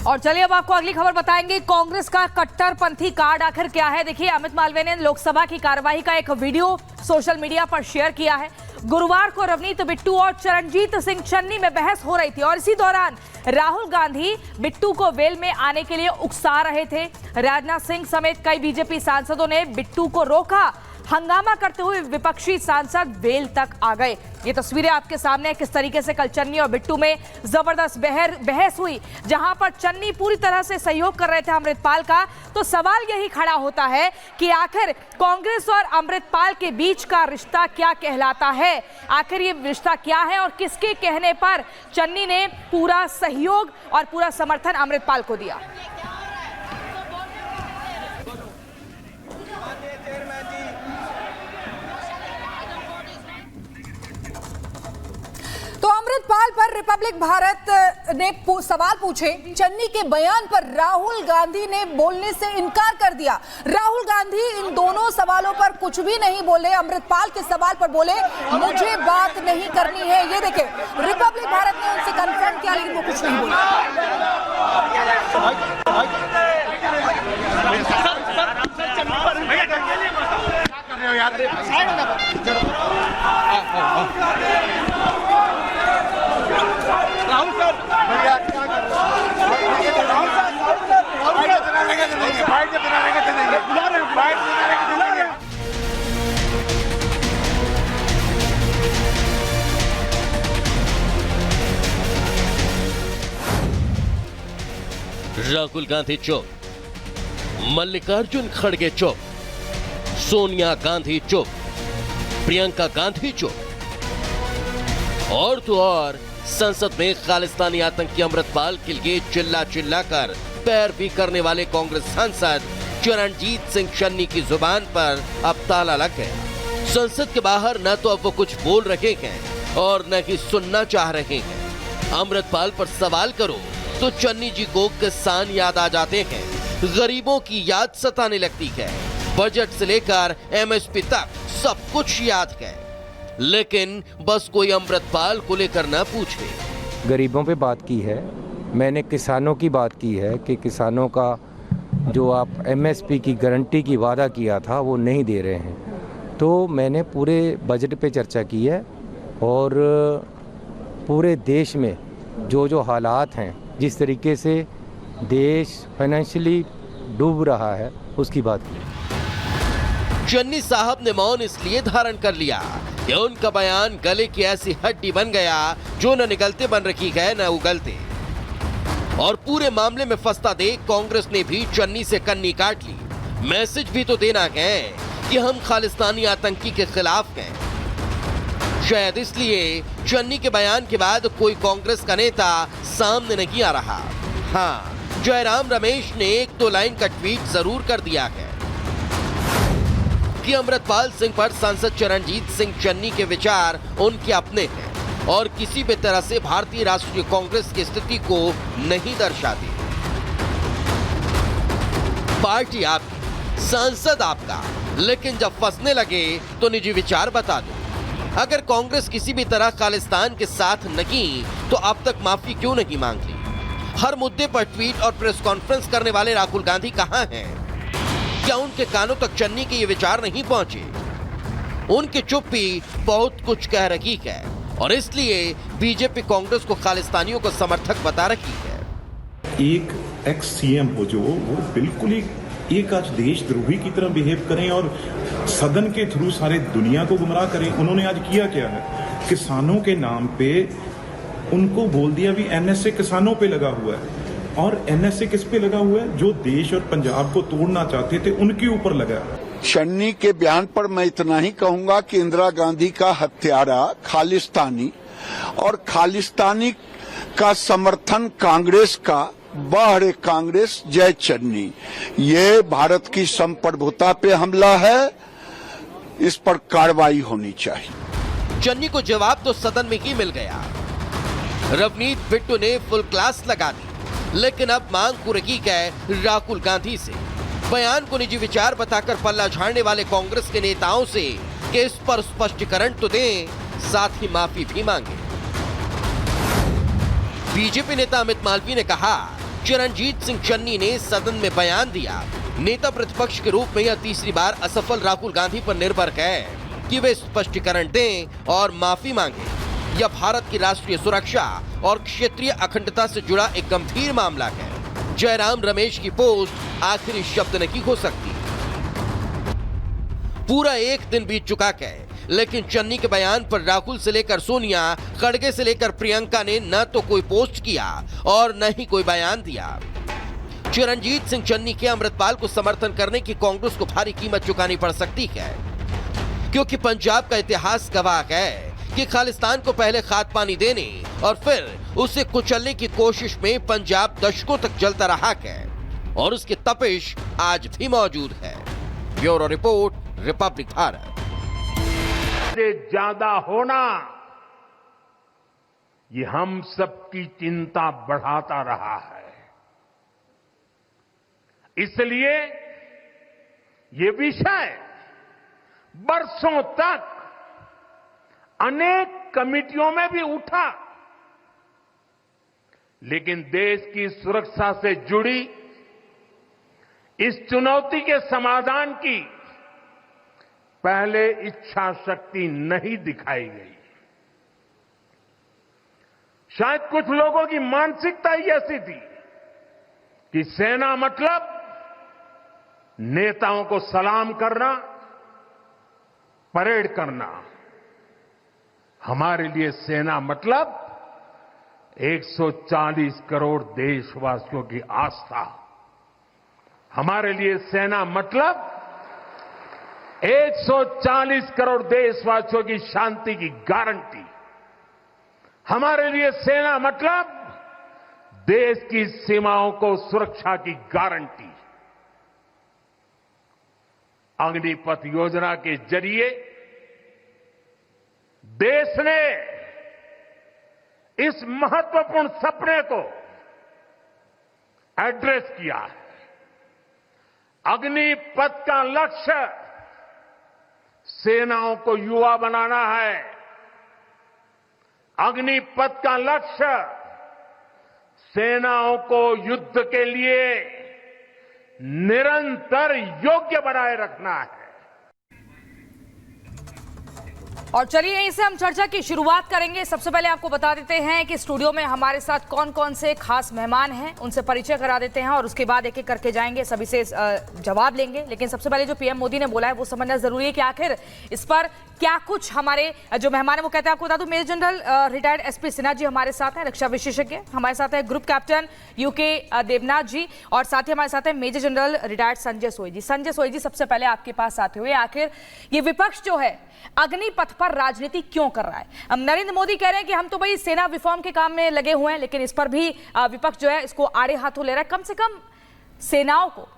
और चलिए अब आपको अगली खबर बताएंगे। कांग्रेस का कट्टरपंथी कार्ड आखिर क्या है? देखिए, अमित मालवीय ने लोकसभा की कार्यवाही का एक वीडियो सोशल मीडिया पर शेयर किया है। गुरुवार को रवनीत बिट्टू और चरणजीत सिंह चन्नी में बहस हो रही थी और इसी दौरान राहुल गांधी बिट्टू को वेल में आने के लिए उकसा रहे थे। राजनाथ सिंह समेत कई बीजेपी सांसदों ने बिट्टू को रोका। हंगामा करते हुए विपक्षी सांसद वेल तक आ गए। ये तस्वीरें आपके सामने किस तरीके से कल चन्नी और बिट्टू में जबरदस्त बहस हुई, जहां पर चन्नी पूरी तरह से सहयोग कर रहे थे अमृतपाल का। तो सवाल यही खड़ा होता है कि आखिर कांग्रेस और अमृतपाल के बीच का रिश्ता क्या कहलाता है? आखिर ये रिश्ता क्या है और किसके कहने पर चन्नी ने पूरा सहयोग और पूरा समर्थन अमृतपाल को दिया? तो अमृतपाल पर रिपब्लिक भारत ने सवाल पूछे। चन्नी के बयान पर राहुल गांधी ने बोलने से इनकार कर दिया। राहुल गांधी इन दोनों सवालों पर कुछ भी नहीं बोले। अमृतपाल के सवाल पर बोले मुझे बात नहीं करनी है। ये देखे, रिपब्लिक भारत ने उनसे कन्फर्म किया लेकिन वो कुछ नहीं बोले। राहुल सर राहुल गांधी चुप, मल्लिकार्जुन खड़गे चुप, सोनिया गांधी चुप, प्रियंका गांधी चुप और तो और संसद में खालिस्तानी आतंकी अमृतपाल के लिए चिल्ला चिल्ला कर पैरवी करने वाले कांग्रेस सांसद चरणजीत सिंह चन्नी की जुबान पर अब ताला लग गया। संसद के बाहर न तो अब वो कुछ बोल रहे हैं और न ही सुनना चाह रहे हैं। अमृतपाल पर सवाल करो तो चन्नी जी को किसान याद आ जाते हैं, गरीबों की याद सताने लगती है, बजट से लेकर एमएसपी तक सब कुछ याद है, लेकिन बस कोई अमृतपाल को लेकर ना पूछे। गरीबों पे बात की है, मैंने किसानों की बात की है कि किसानों का जो आप एमएसपी की गारंटी की वादा किया था वो नहीं दे रहे हैं। तो मैंने पूरे बजट पे चर्चा की है और पूरे देश में जो हालात हैं, जिस तरीके से देश फाइनेंशियली डूब रहा है, उसकी बात की। चन्नी साहब ने मौन इसलिए धारण कर लिया कि उनका बयान गले की ऐसी हड्डी बन गया जो न निगलते बन रखी है न उगलते। और पूरे मामले में फंसता देख कांग्रेस ने भी चन्नी से कन्नी काट ली। मैसेज भी तो देना है कि हम खालिस्तानी आतंकी के खिलाफ हैं। शायद इसलिए चन्नी के बयान के बाद कोई कांग्रेस का नेता सामने नहीं आ रहा। हाँ, जयराम रमेश ने 1-2 लाइन का ट्वीट जरूर कर दिया है कि अमृतपाल सिंह पर सांसद चरणजीत सिंह चन्नी के विचार उनके अपने हैं और किसी भी तरह से भारतीय राष्ट्रीय कांग्रेस की स्थिति को नहीं दर्शाती। पार्टी आपकी, सांसद आपका, लेकिन जब फंसने लगे तो निजी विचार बता दो। अगर कांग्रेस किसी भी तरह खालिस्तान के साथ नहीं तो अब तक माफी क्यों नहीं मांग ली? हर मुद्दे पर ट्वीट और प्रेस कॉन्फ्रेंस करने वाले राहुल गांधी कहां हैं? क्या उनके कानों तक चन्नी के ये विचार नहीं पहुंचे? उनकी चुप्पी बहुत कुछ कह रही है और इसलिए बीजेपी कांग्रेस को खालिस्तानियों को समर्थक बता रही है। एक एक्स सीएम हो जो वो बिल्कुल एक आज देशद्रोही की तरह बिहेव करें और सदन के थ्रू सारे दुनिया को गुमराह करें। उन्होंने आज किया क्या है? किसानों के नाम पे उनको बोल दिया भी एनएसए किसानों पे लगा हुआ है। और एनएसए किस पे लगा हुआ है? जो देश और पंजाब को तोड़ना चाहते थे उनके ऊपर लगा। चन्नी के बयान पर मैं इतना ही कहूंगा कि इंदिरा गांधी का हत्यारा खालिस्तानी और खालिस्तानी का समर्थन कांग्रेस का, बाहरे कांग्रेस जय चन्नी, ये भारत की संप्रभुता पे हमला है। इस पर कार्रवाई होनी चाहिए। चन्नी को जवाब तो सदन में ही मिल गया। रवनीत बिट्टू ने फुल क्लास लगा दी, लेकिन अब मांग पूरी है राहुल गांधी से। बयान को निजी विचार बताकर पल्ला झाड़ने वाले कांग्रेस के नेताओं से कि इस पर स्पष्टीकरण तो दें, साथ ही माफी भी मांगे। बीजेपी नेता अमित मालवीय ने कहा, चिरंजीत सिंह चन्नी ने सदन में बयान दिया। नेता प्रतिपक्ष के रूप में यह तीसरी बार असफल राहुल गांधी पर निर्भर है कि वे स्पष्टीकरण दें और माफी मांगे। यह भारत की राष्ट्रीय सुरक्षा और क्षेत्रीय अखंडता से जुड़ा एक गंभीर मामला है। जयराम रमेश की पोस्ट आखिरी शब्द नहीं हो सकती। पूरा एक दिन बीत चुका है, लेकिन चन्नी के बयान पर राहुल से लेकर सोनिया, खड़गे से लेकर प्रियंका ने न तो कोई पोस्ट किया और न ही कोई बयान दिया। चिरंजीत सिंह चन्नी के अमृतपाल को समर्थन करने की कांग्रेस को भारी कीमत चुकानी पड़ सकती है, क्योंकि पंजाब का इतिहास गवाह है कि खालिस्तान को पहले खाद पानी देने और फिर उसे कुचलने की कोशिश में पंजाब दशकों तक जलता रहा है और उसकी तपिश आज भी मौजूद है। Bureau report, Republic Bharat. से ज्यादा होना ये हम सबकी चिंता बढ़ाता रहा है। इसलिए ये विषय बरसों तक अनेक कमिटियों में भी उठा, लेकिन देश की सुरक्षा से जुड़ी इस चुनौती के समाधान की पहले इच्छा शक्ति नहीं दिखाई गई। शायद कुछ लोगों की मानसिकता ही ऐसी थी कि सेना मतलब नेताओं को सलाम करना, परेड करना। हमारे लिए सेना मतलब 140 करोड़ देशवासियों की आस्था। हमारे लिए सेना मतलब 140 करोड़ देशवासियों की शांति की गारंटी। हमारे लिए सेना मतलब देश की सीमाओं को सुरक्षा की गारंटी। अग्निपथ योजना के जरिए देश ने इस महत्वपूर्ण सपने को एड्रेस किया है। अग्निपथ का लक्ष्य सेनाओं को युवा बनाना है। अग्निपथ का लक्ष्य सेनाओं को युद्ध के लिए निरंतर योग्य बनाए रखना है। और चलिए यहीं से हम चर्चा की शुरुआत करेंगे। सबसे पहले आपको बता देते हैं कि स्टूडियो में हमारे साथ कौन कौन से खास मेहमान हैं, उनसे परिचय करा देते हैं और उसके बाद एक एक करके जाएंगे, सभी से जवाब लेंगे। लेकिन सबसे पहले जो पीएम मोदी ने बोला है वो समझना जरूरी है कि आखिर इस पर क्या कुछ हमारे जो मेहमान है वो कहते हैं। आपको बता दूं, major general retired SP Sinha ji हमारे साथ हैं, रक्षा विशेषज्ञ। हमारे साथ है group captain UK Devnath ji और साथ ही हमारे साथ है मेजर जनरल रिटायर्ड संजय सोई जी। संजय सोई जी, सबसे पहले आपके पास आते हुए, आखिर ये विपक्ष जो है अग्निपथ पर राजनीति क्यों कर रहा है? अब नरेंद्र मोदी कह रहे हैं कि हम तो भाई सेना रिफॉर्म के काम में लगे हुए हैं, लेकिन इस पर भी विपक्ष जो है इसको आड़े हाथों ले रहा है। कम से कम सेनाओं को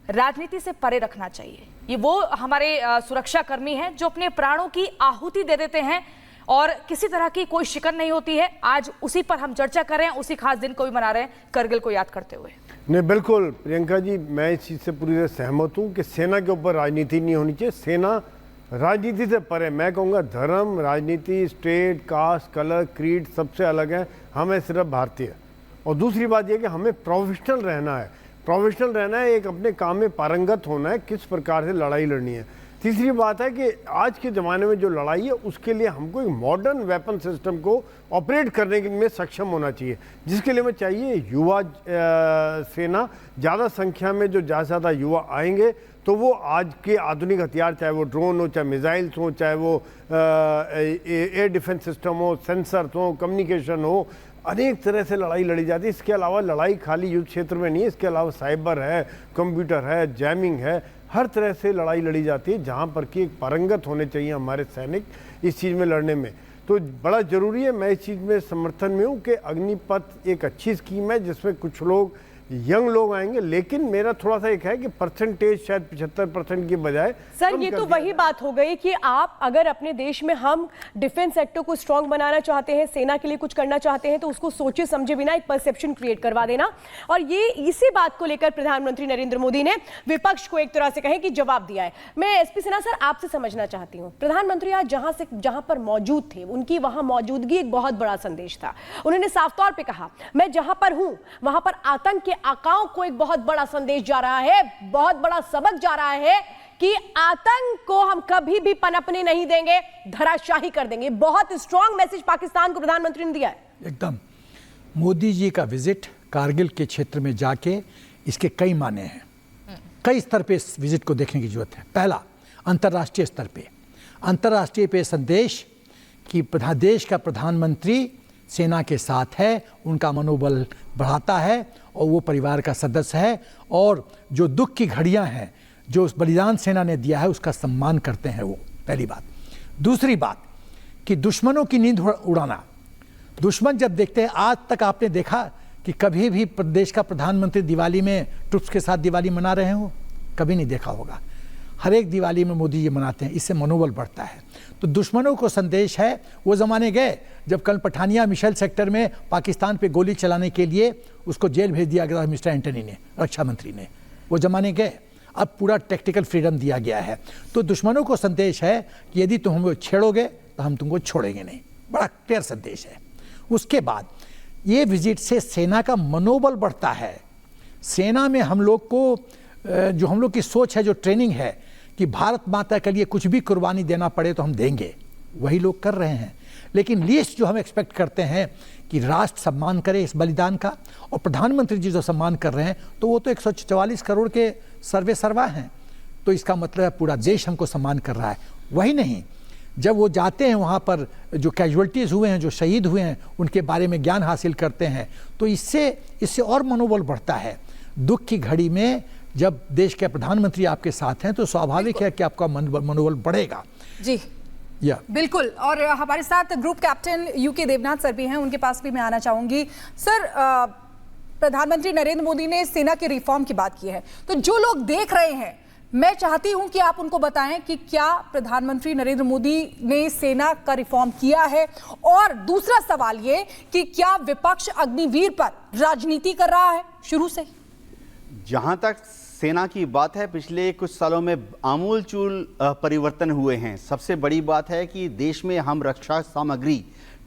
राजनीति से परे रखना चाहिए। ये वो हमारे सुरक्षा कर्मी हैं जो अपने प्राणों की आहुति दे देते हैं और किसी तरह की कोई शिकन नहीं होती है। आज उसी पर हम चर्चा कर रहे हैं, उसी खास दिन को भी मना रहे हैं, करगिल को याद करते हुए। नहीं, बिल्कुल प्रियंका जी, मैं इस चीज़ से पूरी तरह सहमत हूँ कि सेना के ऊपर राजनीति नहीं होनी चाहिए। सेना राजनीति से परे, मैं कहूँगा धर्म, राजनीति, स्टेट, कास्ट, कलर, क्रीड सबसे अलग है। हमें सिर्फ भारतीय। और दूसरी बात यह कि हमें प्रोफेशनल रहना है। प्रोफेशनल रहना है, एक अपने काम में पारंगत होना है, किस प्रकार से लड़ाई लड़नी है। तीसरी बात है कि आज के ज़माने में जो लड़ाई है उसके लिए हमको एक मॉडर्न वेपन सिस्टम को ऑपरेट करने में सक्षम होना चाहिए, जिसके लिए हमें चाहिए युवा सेना। ज़्यादा संख्या में जो ज़्यादा युवा आएंगे तो वो आज के आधुनिक हथियार, चाहे वो ड्रोन हो, चाहे मिसाइल्स हो, चाहे वो एयर डिफेंस सिस्टम हो, सेंसर हो, कम्युनिकेशन हो, अनेक तरह से लड़ाई लड़ी जाती है। इसके अलावा लड़ाई खाली युद्ध क्षेत्र में नहीं है, इसके अलावा साइबर है, कंप्यूटर है, जैमिंग है, हर तरह से लड़ाई लड़ी जाती है, जहाँ पर कि एक पारंगत होने चाहिए हमारे सैनिक इस चीज़ में लड़ने में। तो बड़ा ज़रूरी है, मैं इस चीज़ में समर्थन में हूँ कि अग्निपथ एक अच्छी स्कीम है जिसमें कुछ लोग यंग लोग आएंगे, लेकिन मेरा थोड़ा सा एक है कि परसेंटेज शायद 75% की बजाय। सर, ये तो वही बात हो गई कि आप अगर अपने देश में हम डिफेंस सेक्टर को स्ट्रांग बनाना चाहते हैं, सेना के लिए कुछ करना चाहते हैं, तो उसको सोचे समझे बिना एक परसेप्शन क्रिएट करवा देना। और ये इसी बात को लेकर प्रधानमंत्री नरेंद्र मोदी ने विपक्ष को एक तरह से कहें कि जवाब दिया है। मैं एसपी सिन्हा सर आपसे समझना चाहती हूँ, प्रधानमंत्री आज जहां पर मौजूद थे, उनकी वहां मौजूदगी एक बहुत बड़ा संदेश था। उन्होंने साफ तौर पर कहा, मैं जहां पर हूं वहां पर आतंक के आकाओं को एक बहुत बड़ा संदेश जा रहा है, बहुत बड़ा सबक जा रहा है कि आतंक को हम कभी भी पनपने नहीं देंगे, धराशाही कर देंगे। बहुत स्ट्रांग मैसेज पाकिस्तान को प्रधानमंत्री ने दिया है। एकदम मोदी जी का विजिट कारगिल के क्षेत्र में जाके इसके कई माने हैं, कई स्तर पे इस विजिट को देखने की जरूरत है। पहला, अंतर्राष्ट्रीय स्तर पे, अंतर्राष्ट्रीय पे संदेश कि देश का प्रधानमंत्री सेना के साथ है, उनका मनोबल बढ़ाता है और वो परिवार का सदस्य है, और जो दुख की घड़ियां हैं जो उस बलिदान सेना ने दिया है उसका सम्मान करते हैं वो, पहली बात। दूसरी बात कि दुश्मनों की नींद उड़ाना, दुश्मन जब देखते हैं, आज तक आपने देखा कि कभी भी देश का प्रधानमंत्री दिवाली में ट्रुप्स के साथ दिवाली मना रहे हो? कभी नहीं देखा होगा। हर एक दिवाली में मोदी जी मनाते हैं, इससे मनोबल बढ़ता है। तो दुश्मनों को संदेश है, वो ज़माने गए जब कल पठानिया मिशेल सेक्टर में पाकिस्तान पे गोली चलाने के लिए उसको जेल भेज दिया गया था मिस्टर एंटनी ने, रक्षा मंत्री ने, वो ज़माने गए। अब पूरा टेक्टिकल फ्रीडम दिया गया है। तो दुश्मनों को संदेश है कि यदि तुम हमको छेड़ोगे तो हम तुमको छोड़ेंगे नहीं, बड़ा क्लियर संदेश है। उसके बाद ये विजिट से सेना का मनोबल बढ़ता है। सेना में हम लोग को जो हम लोग की सोच है, जो ट्रेनिंग है कि भारत माता के लिए कुछ भी कुर्बानी देना पड़े तो हम देंगे, वही लोग कर रहे हैं। लेकिन लीस्ट जो हम एक्सपेक्ट करते हैं कि राष्ट्र सम्मान करे इस बलिदान का, और प्रधानमंत्री जी जो सम्मान कर रहे हैं, तो वो तो 144 करोड़ के सर्वे सर्वा हैं। तो इसका मतलब है पूरा देश हमको सम्मान कर रहा है। वही नहीं, जब वो जाते हैं वहाँ पर जो कैजुअल्टीज़ हुए हैं, जो शहीद हुए हैं, उनके बारे में ज्ञान हासिल करते हैं, तो इससे और मनोबल बढ़ता है। दुख की घड़ी में जब देश के प्रधानमंत्री आपके साथ हैं तो स्वाभाविक है कि आपका मनोबल बढ़ेगा। जी बिल्कुल। और हमारे साथ group captain UK Devnath sir भी हैं, उनके पास भी मैं आना चाहूंगी। सर, प्रधानमंत्री नरेंद्र मोदी ने सेना के रिफॉर्म की बात की है, तो जो लोग देख रहे हैं, मैं चाहती हूं कि आप उनको बताएं कि क्या प्रधानमंत्री नरेंद्र मोदी ने सेना का रिफॉर्म किया है, और दूसरा सवाल ये कि क्या विपक्ष अग्निवीर पर राजनीति कर रहा है शुरू से? जहां तक सेना की बात है, पिछले कुछ सालों में आमूलचूल परिवर्तन हुए हैं। सबसे बड़ी बात है कि देश में हम रक्षा सामग्री,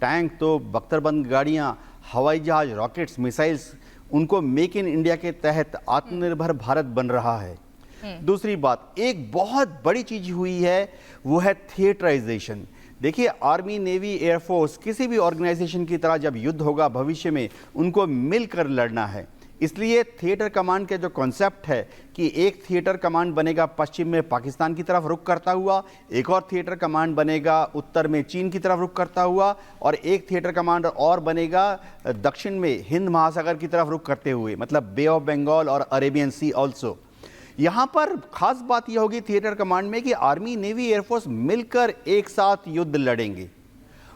टैंक तो बख्तरबंद गाड़ियां, हवाई जहाज, रॉकेट्स, मिसाइल्स, उनको मेक इन इंडिया के तहत आत्मनिर्भर भारत बन रहा है। दूसरी बात, एक बहुत बड़ी चीज हुई है, वो है थिएटराइजेशन। देखिए, आर्मी, नेवी, एयरफोर्स, किसी भी ऑर्गेनाइजेशन की तरह जब युद्ध होगा भविष्य में, उनको मिलकर लड़ना है। इसलिए थिएटर कमांड के जो कॉन्सेप्ट है कि एक थिएटर कमांड बनेगा पश्चिम में पाकिस्तान की तरफ रुख करता हुआ, एक और थिएटर कमांड बनेगा उत्तर में चीन की तरफ रुख करता हुआ, और एक थिएटर कमांड और बनेगा दक्षिण में हिंद महासागर की तरफ रुख करते हुए, मतलब बे ऑफ बंगाल और अरेबियन सी ऑल्सो। यहाँ पर खास बात यह होगी थिएटर कमांड में कि आर्मी, नेवी, एयरफोर्स मिलकर एक साथ युद्ध लड़ेंगे।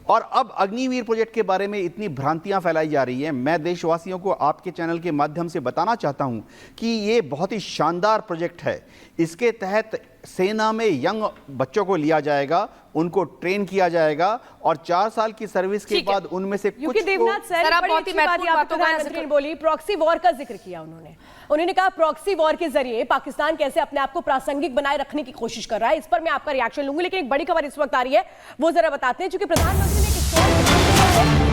और अब अग्निवीर प्रोजेक्ट के बारे में इतनी भ्रांतियां फैलाई जा रही हैं, मैं देशवासियों को आपके चैनल के माध्यम से बताना चाहता हूं कि ये बहुत ही शानदार प्रोजेक्ट है। इसके तहत सेना में यंग बच्चों को लिया जाएगा, उनको ट्रेन किया जाएगा, और 4 साल की सर्विस के बाद उनमें से कुछ देवनाथ सर, बहुत ही महत्वपूर्ण बात प्रधानमंत्री ने बोली, प्रॉक्सी वॉर का जिक्र किया उन्होंने कहा प्रॉक्सी वॉर के जरिए पाकिस्तान कैसे अपने आप को प्रासंगिक बनाए रखने की कोशिश कर रहा है। इस पर मैं आपका रिएक्शन लूंगी, लेकिन एक बड़ी खबर इस वक्त आ रही है, वो जरा बताते हैं। क्योंकि प्रधानमंत्री ने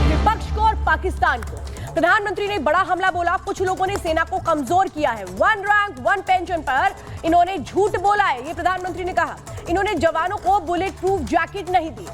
विपक्ष को और पाकिस्तान को, प्रधानमंत्री ने बड़ा हमला बोला, कुछ लोगों ने सेना को कमजोर किया है, 1 रैंक 1 पेंशन पर इन्होंने झूठ बोला है, ये प्रधानमंत्री ने कहा। इन्होंने जवानों को बुलेट प्रूफ जैकेट नहीं दी,